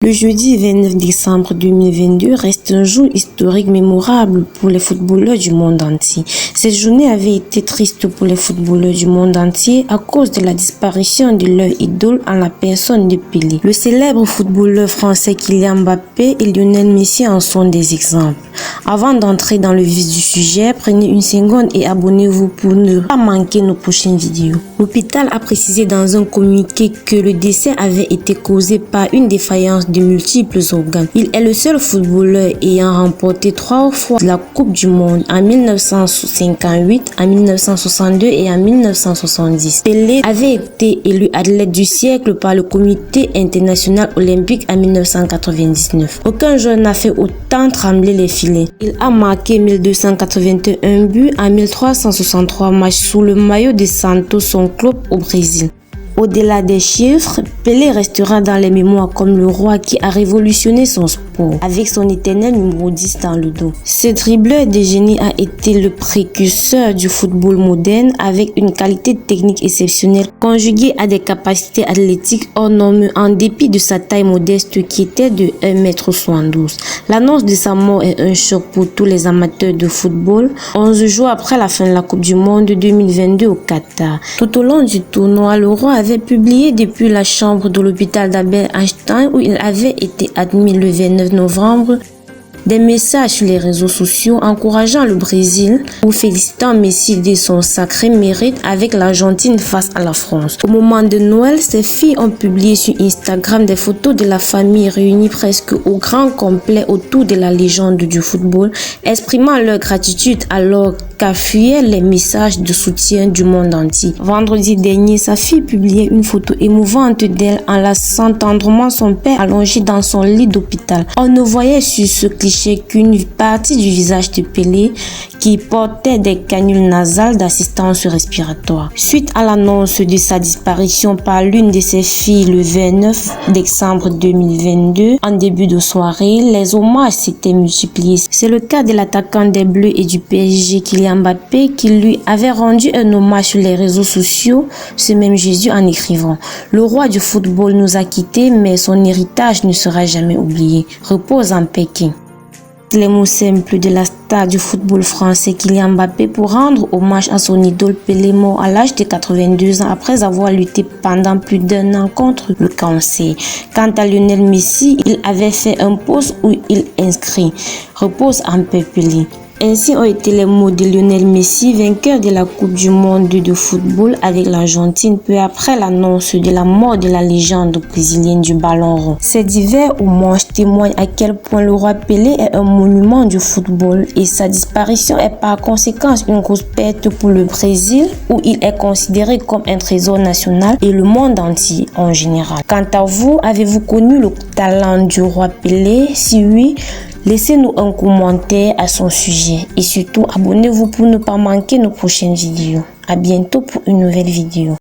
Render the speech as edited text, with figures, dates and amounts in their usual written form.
Le jeudi 29 décembre 2022 reste un jour historique mémorable pour les footballeurs du monde entier. Cette journée avait été triste pour les footballeurs du monde entier à cause de la disparition de leur idole en la personne de Pelé. Le célèbre footballeur français Kylian Mbappé et Lionel Messi en sont des exemples. Avant d'entrer dans le vif du sujet, prenez une seconde et abonnez-vous pour ne pas manquer nos prochaines vidéos. L'hôpital a précisé dans un communiqué que le décès avait été causé par une défaillance de multiples organes. Il est le seul footballeur ayant remporté 3 fois la Coupe du Monde en 1958, en 1962 et en 1970. Pelé avait été élu athlète du siècle par le Comité international olympique en 1999. Aucun joueur n'a fait autant trembler les filets. Il a marqué 1281 buts en 1363 matchs sous le maillot de Santos, son club au Brésil. Au-delà des chiffres, Pelé restera dans les mémoires comme le roi qui a révolutionné son sport, avec son éternel numéro 10 dans le dos. Ce dribbleur de génie a été le précurseur du football moderne avec une qualité technique exceptionnelle conjuguée à des capacités athlétiques hors normes en dépit de sa taille modeste qui était de 1,72 m. L'annonce de sa mort est un choc pour tous les amateurs de football, 11 jours après la fin de la Coupe du Monde 2022 au Qatar. Tout au long du tournoi, le roi avait publié depuis la chambre de l'hôpital d'Albert Einstein où il avait été admis le 29 novembre des messages sur les réseaux sociaux encourageant le Brésil ou félicitant Messi de son sacré mérite avec l'Argentine face à la France. Au moment de Noël, ses filles ont publié sur Instagram des photos de la famille réunie presque au grand complet autour de la légende du football, exprimant leur gratitude alors qu'affuyaient les messages de soutien du monde entier. Vendredi dernier, sa fille publiait une photo émouvante d'elle enlaçant tendrement son père allongé dans son lit d'hôpital. On ne voyait sur ce cliché qu'une partie du visage de Pelé qui portait des canules nasales d'assistance respiratoire. Suite à l'annonce de sa disparition par l'une de ses filles le 29 décembre 2022, en début de soirée, les hommages s'étaient multipliés. C'est le cas de l'attaquant des Bleus et du PSG Kylian Mbappé qui lui avait rendu un hommage sur les réseaux sociaux ce même jeudi en écrivant « Le roi du football nous a quittés, mais son héritage ne sera jamais oublié. Repose en paix. » Les mots simples de la star du football français Kylian Mbappé pour rendre hommage à son idole Pelé mort à l'âge de 82 ans après avoir lutté pendant plus d'un an contre le cancer. Quant à Lionel Messi, il avait fait un post où il inscrit « Repose en paix Pelé ». Ainsi ont été les mots de Lionel Messi, vainqueur de la Coupe du Monde de football avec l'Argentine peu après l'annonce de la mort de la légende brésilienne du ballon rond. Ces divers hommages témoignent à quel point le roi Pelé est un monument du football et sa disparition est par conséquence une grosse perte pour le Brésil où il est considéré comme un trésor national et le monde entier en général. Quant à vous, avez-vous connu le talent du roi Pelé? Si oui, laissez-nous un commentaire à son sujet et surtout abonnez-vous pour ne pas manquer nos prochaines vidéos. À bientôt pour une nouvelle vidéo.